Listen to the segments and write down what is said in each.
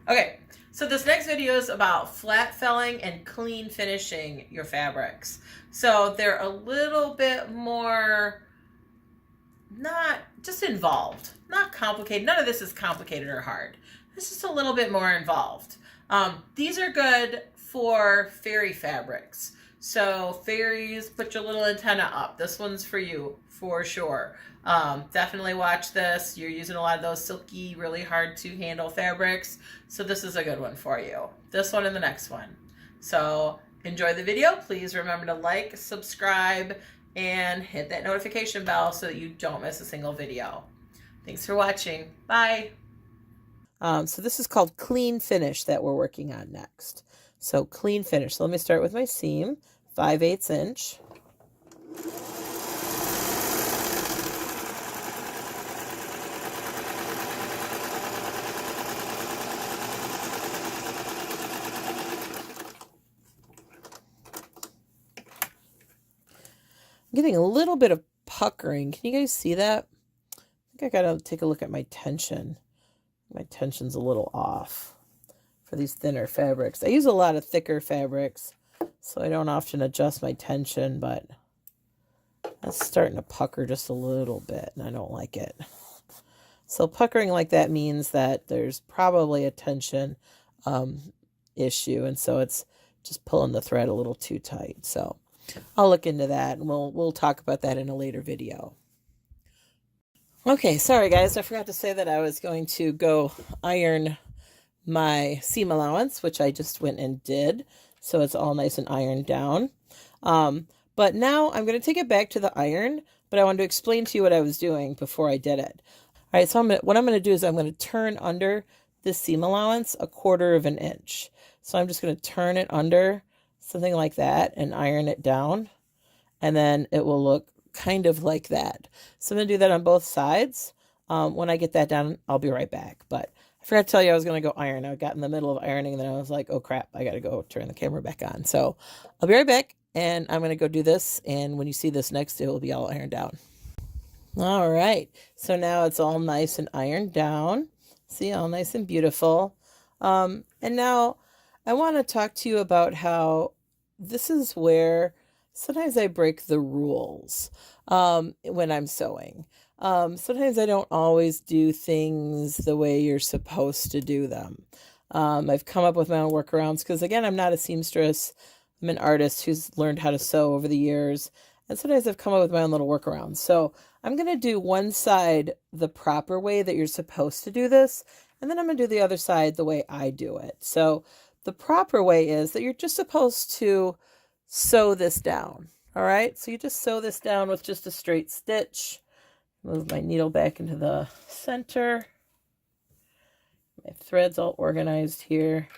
Okay, so this next video is about flat felling and clean finishing your fabrics. So they're a little bit more, not just involved, not complicated. None of this is complicated or hard. It's just a little bit more involved. These are good for fairy fabrics. So fairies, put your little antenna up. This one's for you, for sure. Definitely watch this. You're using a lot of those silky, really hard to handle fabrics. So this is a good one for you. This one and the next one. So enjoy the video. Please remember to like, subscribe, and hit that notification bell so that you don't miss a single video. Thanks for watching. Bye. So this is called clean finish that we're working on next. So clean finish. So let me start with my seam, 5/8 inch. I'm getting a little bit of puckering. Can you guys see that? I think I gotta take a look at my tension. My tension's a little off for these thinner fabrics. I use a lot of thicker fabrics, so I don't often adjust my tension, but that's starting to pucker just a little bit, and I don't like it. So puckering like that means that there's probably a tension issue, and so it's just pulling the thread a little too tight. So I'll look into that, and we'll talk about that in a later video. Okay, sorry guys, I forgot to say that I was going to go iron my seam allowance, which I just went and did, so it's all nice and ironed down. But now I'm going to take it back to the iron, but I wanted to explain to you what I was doing before I did it. All right, so what I'm going to do is I'm going to turn under this seam allowance 1/4 inch. So I'm just going to turn it under something like that and iron it down, and then it will look kind of like that. So I'm going to do that on both sides. When I get that done, I'll be right back. But I forgot to tell you I was going to go iron. I got in the middle of ironing, and then I was like, oh crap, I got to go turn the camera back on. So I'll be right back, and I'm going to go do this. And when you see this next, it will be all ironed down. All right. So now it's all nice and ironed down. See, all nice and beautiful. And now I want to talk to you about how this is where sometimes I break the rules when I'm sewing. Sometimes I don't always do things the way you're supposed to do them. I've come up with my own workarounds because, again, I'm not a seamstress. I'm an artist who's learned how to sew over the years. And sometimes I've come up with my own little workarounds. So I'm going to do one side the proper way that you're supposed to do this, and then I'm going to do the other side the way I do it. So the proper way is that you're just supposed to sew this down. All right, so you just sew this down with just a straight stitch. Move my needle back into the center. My thread's all organized here.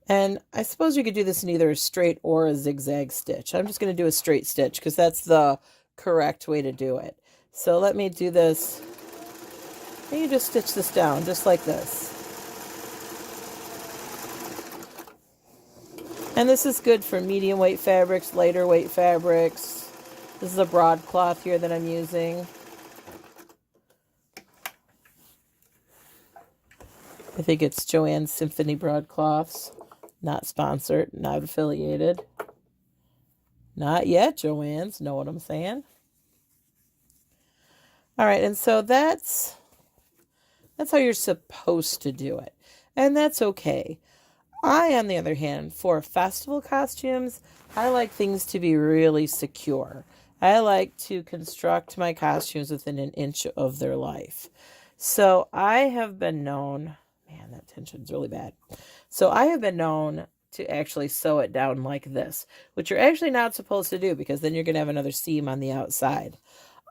And I suppose you could do this in either a straight or a zigzag stitch. I'm just going to do a straight stitch because that's the correct way to do it. So let me do this. And you just stitch this down just like this. And this is good for medium weight fabrics, lighter weight fabrics. This is a broadcloth here that I'm using. I think it's Joann's Symphony broadcloths. Not sponsored, not affiliated. Not yet, Joann's. Know what I'm saying? All right, and so that's how you're supposed to do it. And that's okay. I, on the other hand, for festival costumes, I like things to be really secure. I like to construct my costumes within an inch of their life. So I have been known, man, that tension's really bad. So I have been known to actually sew it down like this, which you're actually not supposed to do because then you're going to have another seam on the outside.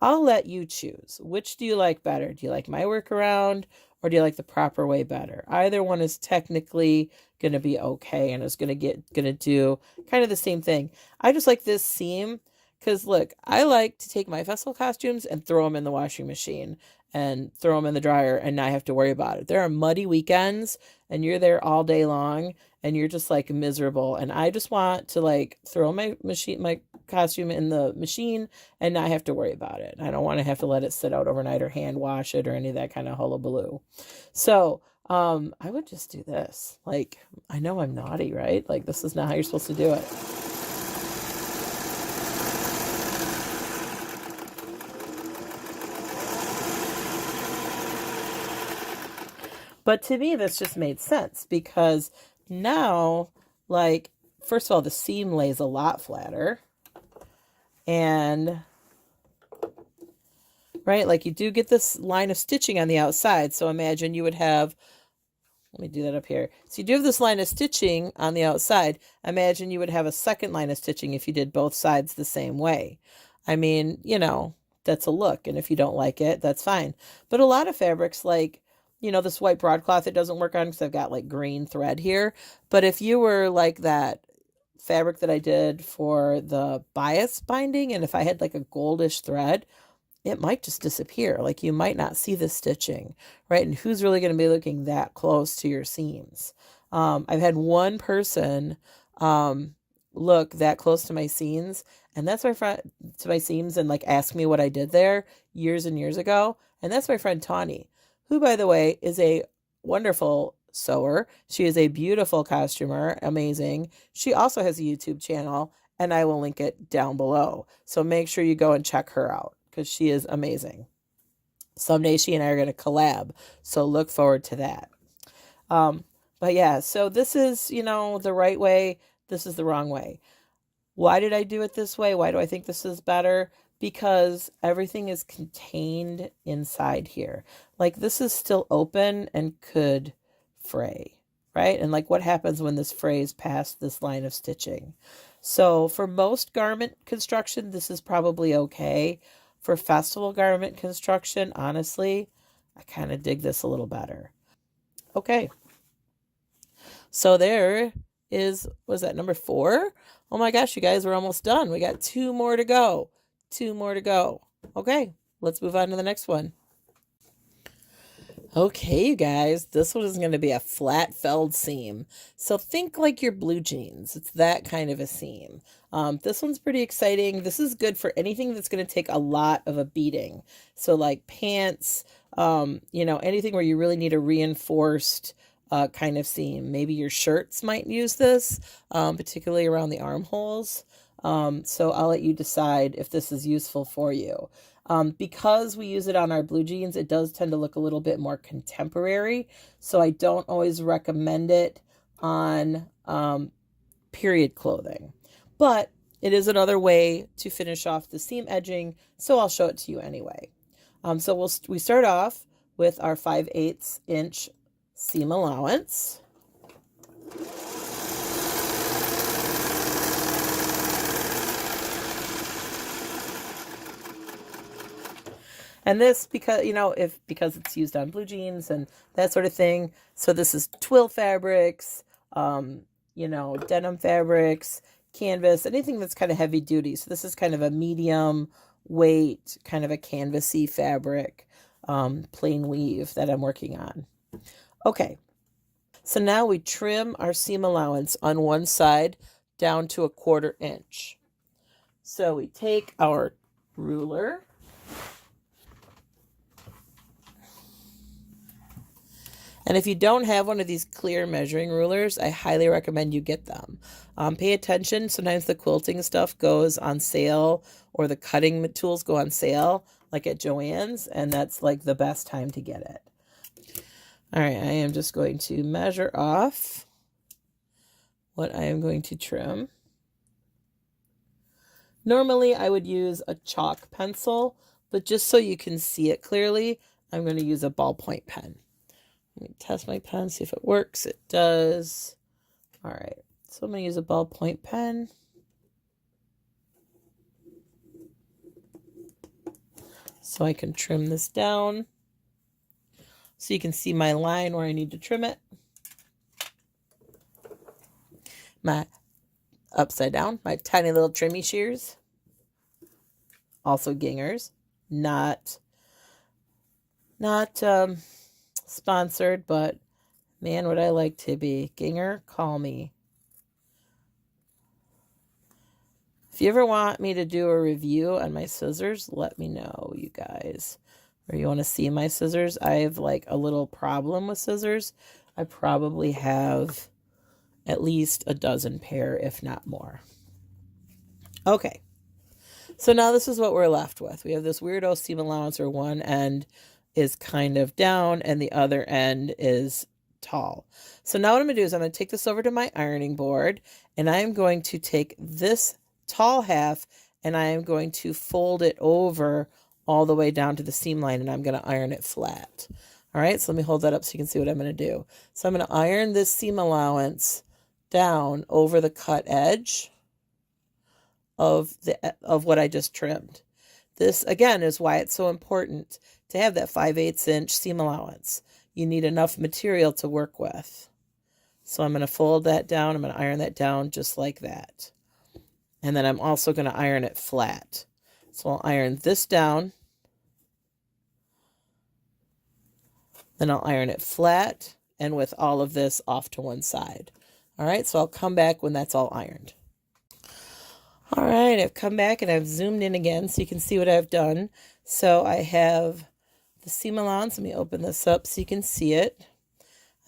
I'll let you choose. Which do you like better? Do you like my workaround, or do you like the proper way better? Either one is technically going to be okay and is going to do kind of the same thing. I just like this seam because, look, I like to take my festival costumes and throw them in the washing machine and throw them in the dryer and not have to worry about it. There are muddy weekends and you're there all day long and you're just like miserable. And I just want to like throw my costume in the machine and not have to worry about it. I don't want to have to let it sit out overnight or hand wash it or any of that kind of hullabaloo. So, I would just do this. Like, I know I'm naughty, right? Like, this is not how you're supposed to do it. But to me, this just made sense because now, like, first of all, the seam lays a lot flatter. And, right, like you do get this line of stitching on the outside. So imagine you would have, let me do that up here. So you do have this line of stitching on the outside. Imagine you would have a second line of stitching if you did both sides the same way. I mean, you know, that's a look. And if you don't like it, that's fine. But a lot of fabrics, like, you know, this white broadcloth, it doesn't work on because I've got like green thread here. But if you were like that fabric that I did for the bias binding, and if I had like a goldish thread, it might just disappear. Like you might not see the stitching, right? And who's really going to be looking that close to your seams? I've had one person look that close to my seams, and that's my friend to my seams, and like ask me what I did there years and years ago. And that's my friend Tawny, who, by the way, is a wonderful sewer. She is a beautiful costumer, amazing. She also has a YouTube channel, and I will link it down below. So make sure you go and check her out because she is amazing. Someday she and I are going to collab, so look forward to that. But yeah, so this is, you know, the right way. This is the wrong way. Why did I do it this way? Why do I think this is better? Because everything is contained inside here. Like this is still open and could fray, right? And like what happens when this frays past this line of stitching? So for most garment construction, this is probably okay. For festival garment construction, honestly, I kind of dig this a little better. Okay. So there is, was that number 4? Oh my gosh, you guys, we're almost done. We got 2 more to go. 2 more to go. Okay, let's move on to the next one. Okay, you guys, this one is going to be a flat felled seam. So think like your blue jeans. It's that kind of a seam. This one's pretty exciting. This is good for anything that's going to take a lot of a beading. So like pants, you know, anything where you really need a reinforced kind of seam. Maybe your shirts might use this, particularly around the armholes. So I'll let you decide if this is useful for you. Because we use it on our blue jeans, it does tend to look a little bit more contemporary. So I don't always recommend it on period clothing. But it is another way to finish off the seam edging, so I'll show it to you anyway. So we start off with our 5/8 inch seam allowance. And this, because, you know, because it's used on blue jeans and that sort of thing. So this is twill fabrics, you know, denim fabrics, canvas, anything that's kind of heavy duty. So this is kind of a medium weight, kind of a canvasy fabric, plain weave that I'm working on. Okay. So now we trim our seam allowance on one side down to 1/4 inch. So we take our ruler, and if you don't have one of these clear measuring rulers, I highly recommend you get them. Pay attention. Sometimes the quilting stuff goes on sale, or the cutting tools go on sale, like at Joann's, and that's like the best time to get it. All right, I am just going to measure off what I am going to trim. Normally, I would use a chalk pencil, but just so you can see it clearly, I'm going to use a ballpoint pen. Let me test my pen, see if it works. It does. All right, so I'm going to use a ballpoint pen. So I can trim this down. So you can see my line where I need to trim it. My upside down, my tiny little trimmy shears. Also gingers. Not sponsored, but Man, would I like to be. Ginger, call me. If you ever want me to do a review on my scissors, let me know, you guys. Or you want to see my scissors? I have like a little problem with scissors. I probably have at least a dozen pair, if not more. Okay. So now this is what we're left with. We have this weirdo seam allowance where one end is kind of down and the other end is tall. So now what I'm going to do is I'm going to take this over to my ironing board, and I'm going to take this tall half and I am going to fold it over all the way down to the seam line, and I'm going to iron it flat. All right, so let me hold that up so you can see what I'm going to do. So I'm going to iron this seam allowance down over the cut edge of what I just trimmed. This again is why it's so important to have that 5/8 inch seam allowance. You need enough material to work with. So I'm going to fold that down. I'm going to iron that down just like that. And then I'm also going to iron it flat. So I'll iron this down. Then I'll iron it flat and with all of this off to one side. All right, so I'll come back when that's all ironed. All right, I've come back and I've zoomed in again so you can see what I've done. So I have the seam allowance. Let me open this up so you can see it.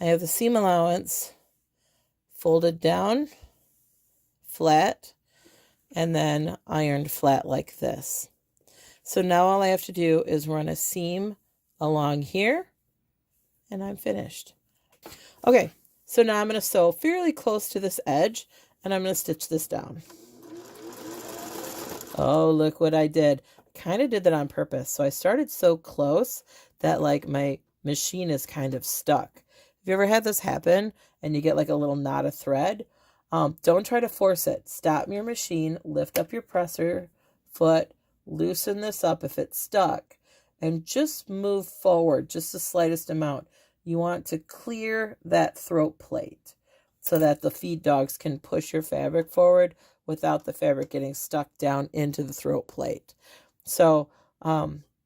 I have the seam allowance folded down, flat, and then ironed flat like this. So now all I have to do is run a seam along here, and I'm finished. Okay, so now I'm going to sew fairly close to this edge, and I'm going to stitch this down. Oh, look what I did. I kind of did that on purpose. So I started so close that like my machine is kind of stuck. Have you ever had this happen and you get like a little knot of thread? Don't try to force it. Stop your machine, lift up your presser foot, loosen this up if it's stuck, and just move forward just the slightest amount. You want to clear that throat plate so that the feed dogs can push your fabric forward without the fabric getting stuck down into the throat plate. So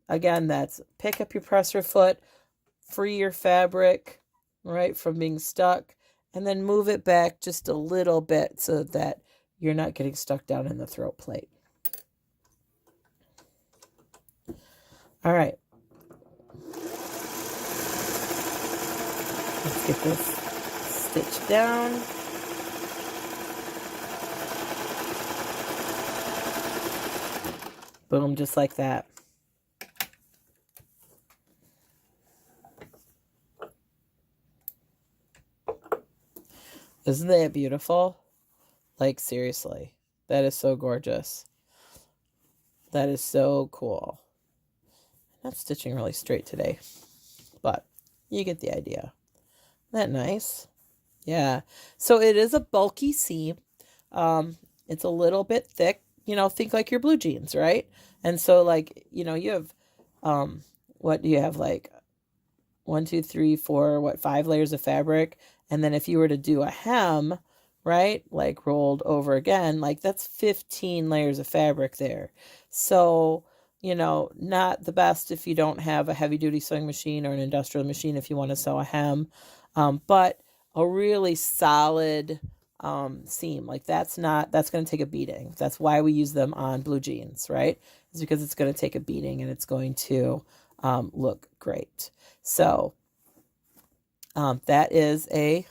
again, that's pick up your presser foot, free your fabric, right, from being stuck, and then move it back just a little bit so that you're not getting stuck down in the throat plate. All right. Let's get this stitched down. Boom, just like that. Isn't that beautiful? Like, seriously, that is so gorgeous. That is so cool. I'm not stitching really straight today, but you get the idea. Isn't that nice? Yeah. So it is a bulky seam. It's a little bit thick. You know, think like your blue jeans, right? And so like, you know, you have, what do you have? Like 1, 2, 3, 4, 5 layers of fabric. And then if you were to do a hem, right, like rolled over again, like that's 15 layers of fabric there. So, you know, not the best if you don't have a heavy duty sewing machine or an industrial machine if you want to sew a hem, but a really solid seam, like that's going to take a beating. That's why we use them on blue jeans, right? It's because it's going to take a beating and it's going to look great. So that is a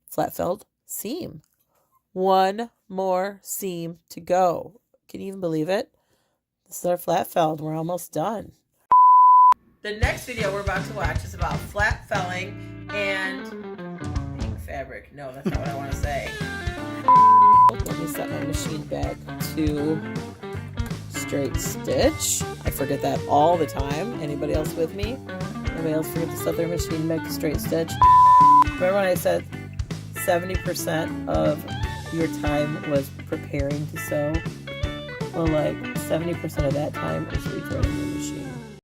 flat felled seam. One more seam to go. Can you even believe it? This is our flat felled. We're almost done. The next video we're about to watch is about flat felling and pink fabric. No, that's not what I want to say. Let me set my machine back to straight stitch. I forget that all the time. Anybody else with me? Anybody else forget to set their machine back to straight stitch? Remember when I said 70% of your time was preparing to sew? Well, like 70% of that time is rethreading